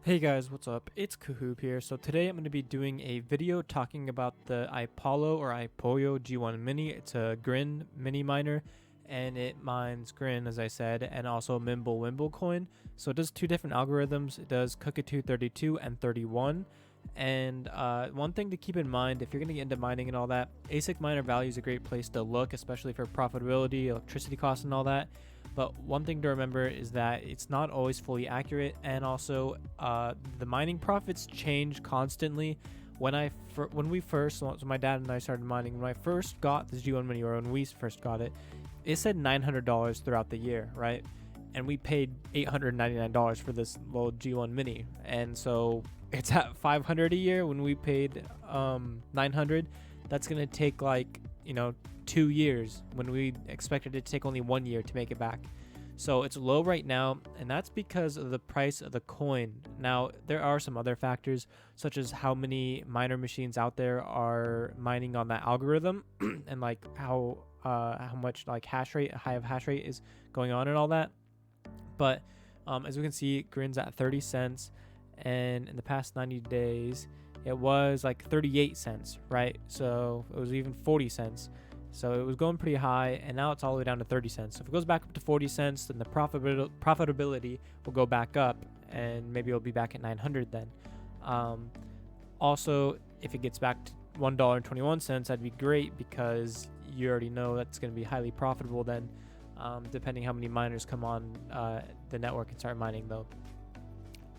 Hey guys, what's up? It's Kahoop here. So today I'm going to be doing a video talking about the Ipollo or Ipollo G1 Mini. It's a Grin mini miner and it mines Grin, as I said, and also Mimble coin. So it does two different algorithms. It does Cockatoo 32 and 31. And one thing to keep in mind if you're going to get into mining and all that, ASIC miner value is a great place to look, especially for profitability, electricity costs, and all that. But one thing to remember is that it's not always fully accurate, and also the mining profits change constantly. When my dad and I started mining, when I first got this G1 Mini, or when we first got it, it said $900 throughout the year, right? And we paid $899 for this little G1 Mini, and so it's at $500 a year when we paid $900. That's gonna take 2 years when we expected it to take only 1 year to make it back. So it's low right now, and that's because of the price of the coin. Now, there are some other factors, such as how many miner machines out there are mining on that algorithm, and how much hash rate is going on and all that. But as we can see, Grin's at 30 cents, and in the past 90 days, it was 38 cents, right? So it was even 40 cents. So it was going pretty high, and now it's all the way down to 30 cents. So if it goes back up to 40 cents, then the profitability will go back up, and maybe it'll be back at 900 then. Also, if it gets back to $1.21, that'd be great, because you already know that's going to be highly profitable then, depending how many miners come on the network and start mining though.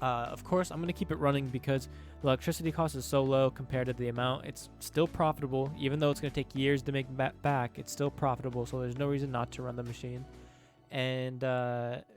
Of course, I'm going to keep it running because the electricity cost is so low compared to the amount. It's still profitable. Even though it's going to take years to make back, it's still profitable, so there's no reason not to run the machine. And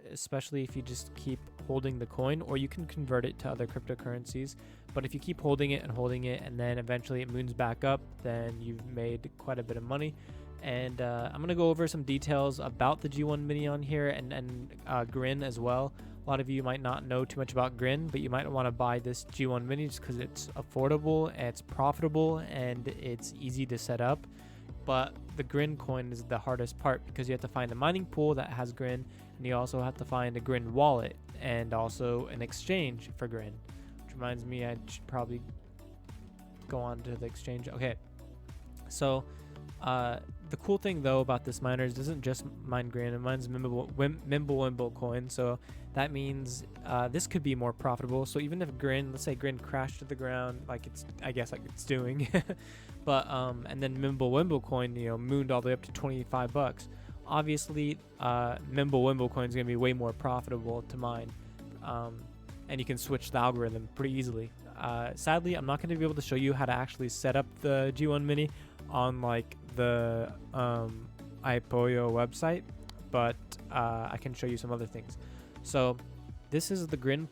especially if you just keep holding the coin, or you can convert it to other cryptocurrencies. But if you keep holding it, and then eventually it moons back up, then you've made quite a bit of money. And I'm going to go over some details about the G1 Mini on here, and Grin as well. A lot of you might not know too much about Grin, but you might want to buy this G1 Mini just because it's affordable, it's profitable, and it's easy to set up. But the Grin coin is the hardest part, because you have to find a mining pool that has Grin, and you also have to find a Grin wallet and also an exchange for Grin. Which reminds me, I should probably go on to the exchange. Okay, so the cool thing though about this miner is it doesn't just mine Grin, it mines Mimble coin. So that means this could be more profitable. So even if let's say Grin crashed to the ground, it's doing, but and then Mimble coin, mooned all the way up to $25. Obviously, Mimble coin is gonna be way more profitable to mine, and you can switch the algorithm pretty easily. Sadly, I'm not going to be able to show you how to actually set up the G1 Mini on the Ipollo website, but I can show you some other things. So this is the Grin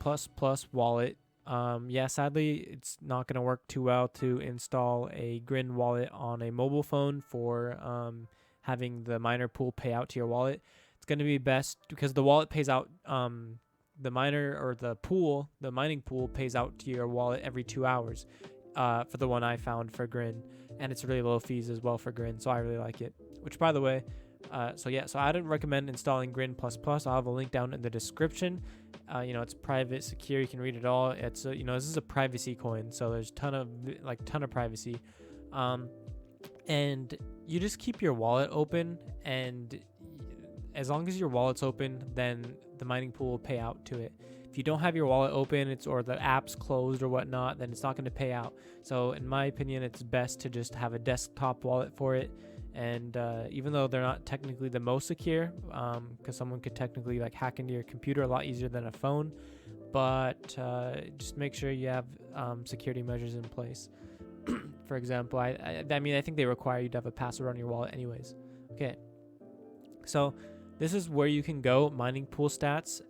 wallet. Yeah, sadly, it's not going to work too well to install a Grin wallet on a mobile phone for having the miner pool pay out to your wallet. It's going to be best because the wallet pays out, the miner or the mining pool pays out to your wallet every 2 hours for the one I found for Grin. And it's really low fees as well for Grin, so I really like it. Which, by the way, so I don't recommend installing Grin++. I'll have a link down in the description. It's private, secure. You can read it all. It's this is a privacy coin, so there's ton of privacy. And you just keep your wallet open, and as long as your wallet's open, then the mining pool will pay out to it. If you don't have your wallet open, or the app's closed or whatnot, then it's not going to pay out. So in my opinion, it's best to just have a desktop wallet for it. And even though they're not technically the most secure, because someone could technically hack into your computer a lot easier than a phone, but just make sure you have security measures in place. For example, I think they require you to have a password on your wallet anyways. Okay, so this is where you can go, mining pool stats,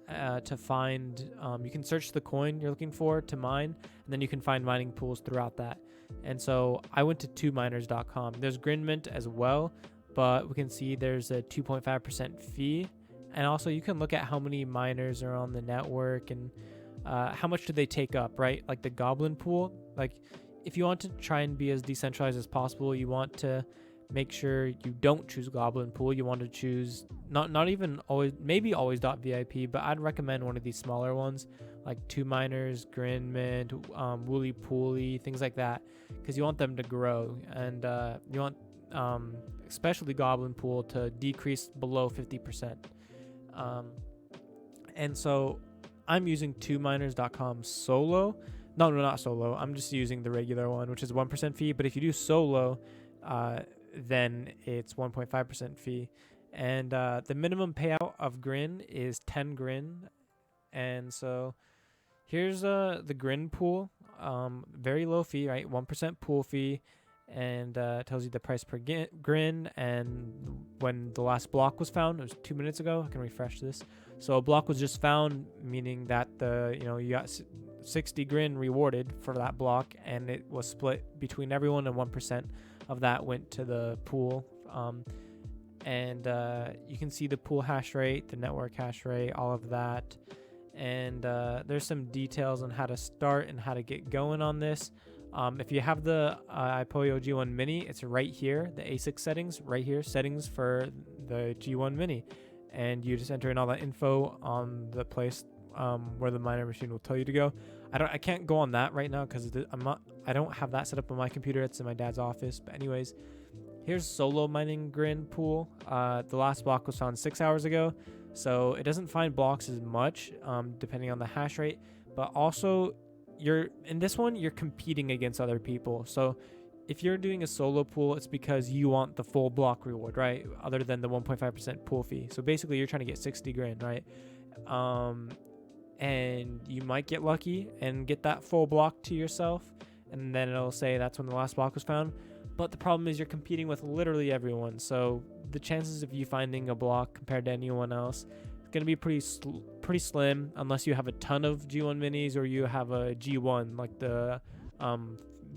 to find, you can search the coin you're looking for to mine, and then you can find mining pools throughout that. And so I went to 2miners.com. There's GrinMint as well, but we can see there's a 2.5% fee. And also you can look at how many miners are on the network and how much do they take up, right? Like the Goblin pool, if you want to try and be as decentralized as possible, you want to make sure you don't choose Goblin Pool. You want to choose not even always, maybe always .vip, but I'd recommend one of these smaller ones, like 2 miners, Grin Mint, Wooly Pooly, things like that, because you want them to grow, and you want especially Goblin Pool to decrease below 50%. And so I'm using 2miners.com solo. No, not solo. I'm just using the regular one, which is 1% fee. But if you do solo, then it's 1.5% fee. And the minimum payout of Grin is 10 Grin. And so here's the Grin Pool. Very low fee, right? 1% pool fee. And tells you the price per Grin and when the last block was found. It was 2 minutes ago. I can refresh this. So a block was just found, meaning that you got 60 Grin rewarded for that block, and it was split between everyone, and 1% of that went to the pool. And you can see the pool hash rate, the network hash rate, all of that. And there's some details on how to start and how to get going on this. If you have the Ipollo G1 Mini, it's right here, the ASIC settings, right here, settings for the G1 Mini. And you just enter in all that info on the place where the miner machine will tell you to go. I can't go on that right now because I don't have that set up on my computer. It's in my dad's office. But anyways, here's solo mining Grin Pool. The last block was found 6 hours ago, so it doesn't find blocks as much depending on the hash rate. But also, in this one you're competing against other people. So if you're doing a solo pool, it's because you want the full block reward, right? Other than the 1.5% pool fee. So basically you're trying to get 60 grand, right? And you might get lucky and get that full block to yourself, and then it'll say that's when the last block was found. But the problem is you're competing with literally everyone. So the chances of you finding a block compared to anyone else is going to be pretty slim, unless you have a ton of G1 minis or you have a G1, like the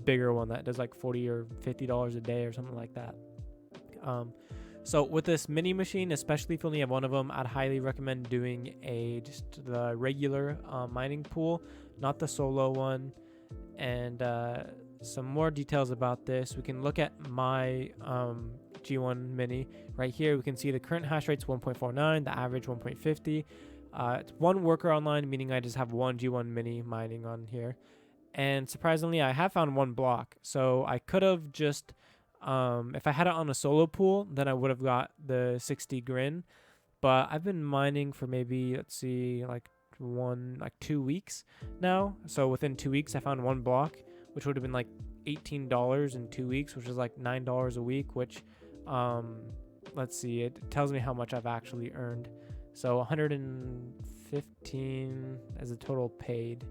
bigger one that does like $40 or $50 a day or something like that. So with this mini machine, especially if you only have one of them, I'd highly recommend doing just the regular mining pool, not the solo one. And some more details about this, we can look at my G1 mini right here. We can see the current hash rate's 1.49, the average 1.50. It's one worker online, meaning I just have one G1 mini mining on here. And surprisingly, I have found one block. So I could have just, if I had it on a solo pool, then I would have got the 60 Grin. But I've been mining for maybe, let's see, like 2 weeks now. So within 2 weeks, I found one block, which would have been like $18 in 2 weeks, which is like $9 a week, which, let's see, it tells me how much I've actually earned. So 115 as a total paid,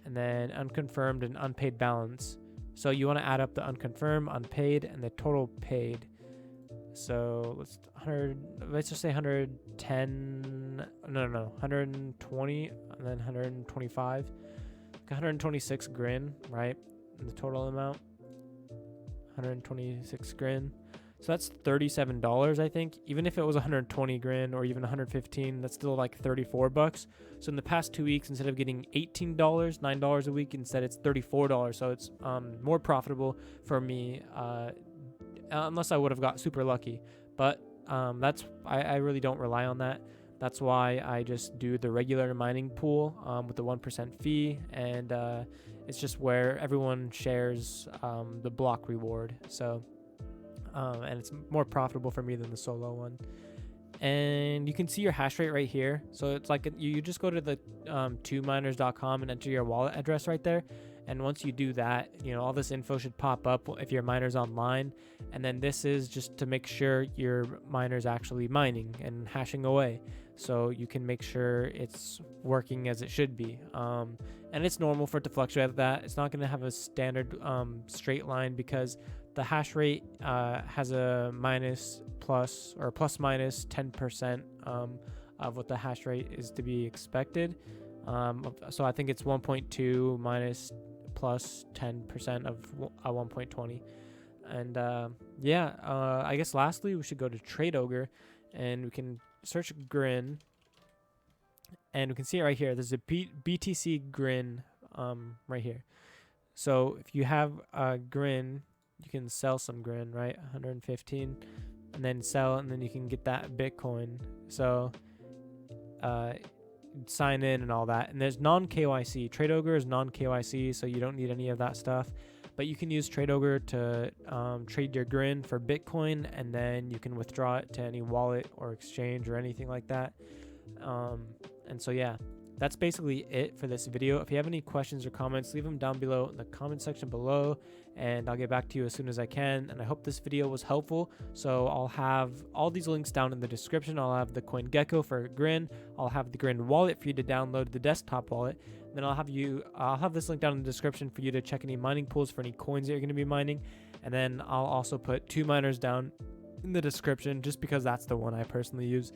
and then unconfirmed and unpaid balance. So you want to add up the unconfirmed, unpaid, and the total paid. So let's just say 110, no, 120, and then 125, 126 Grin, right? And the total amount, 126 Grin. So that's $37, I think. Even if it was 120 Grin or even 115, that's still like $34. So in the past 2 weeks, instead of getting $18, $9 a week, instead it's $34. So it's more profitable for me, unless I would have got super lucky. But I really don't rely on that. That's why I just do the regular mining pool with the 1% fee, and it's just where everyone shares the block reward. So. And it's more profitable for me than the solo one. And you can see your hash rate right here. So it's like you just go to the 2miners.com and enter your wallet address right there. And once you do that, all this info should pop up if your miner's online. And then this is just to make sure your miner's actually mining and hashing away, so you can make sure it's working as it should be. And it's normal for it to fluctuate like that. It's not going to have a standard straight line, because the hash rate has a plus minus 10% of what the hash rate is to be expected. So I think it's 1.2 minus plus 10% of 1.20. And I guess lastly, we should go to Tradeogre, and we can search Grin, and we can see it right here. There's a BTC Grin right here. So if you have Grin, you can sell some Grin, right? 115, and then sell, and then you can get that Bitcoin. So sign in and all that. And there's non-KYC. Tradeogre is non-KYC, so you don't need any of that stuff. But you can use Tradeogre to trade your Grin for Bitcoin, and then you can withdraw it to any wallet or exchange or anything like that. And so yeah, that's basically it for this video. If you have any questions or comments, leave them down below in the comment section below, and I'll get back to you as soon as I can. And I hope this video was helpful. So I'll have all these links down in the description. I'll have the CoinGecko for Grin. I'll have the Grin Wallet for you to download, the desktop wallet. Then I'll have this link down in the description for you to check any mining pools for any coins that you're going to be mining. And then I'll also put 2 miners down in the description, just because that's the one I personally use.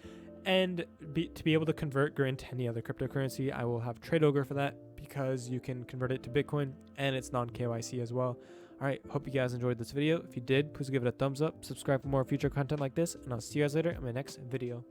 And to be able to convert Grin to any other cryptocurrency, I will have Tradeogre for that, because you can convert it to Bitcoin and it's non-KYC as well. All right, hope you guys enjoyed this video. If you did, please give it a thumbs up, subscribe for more future content like this, and I'll see you guys later in my next video.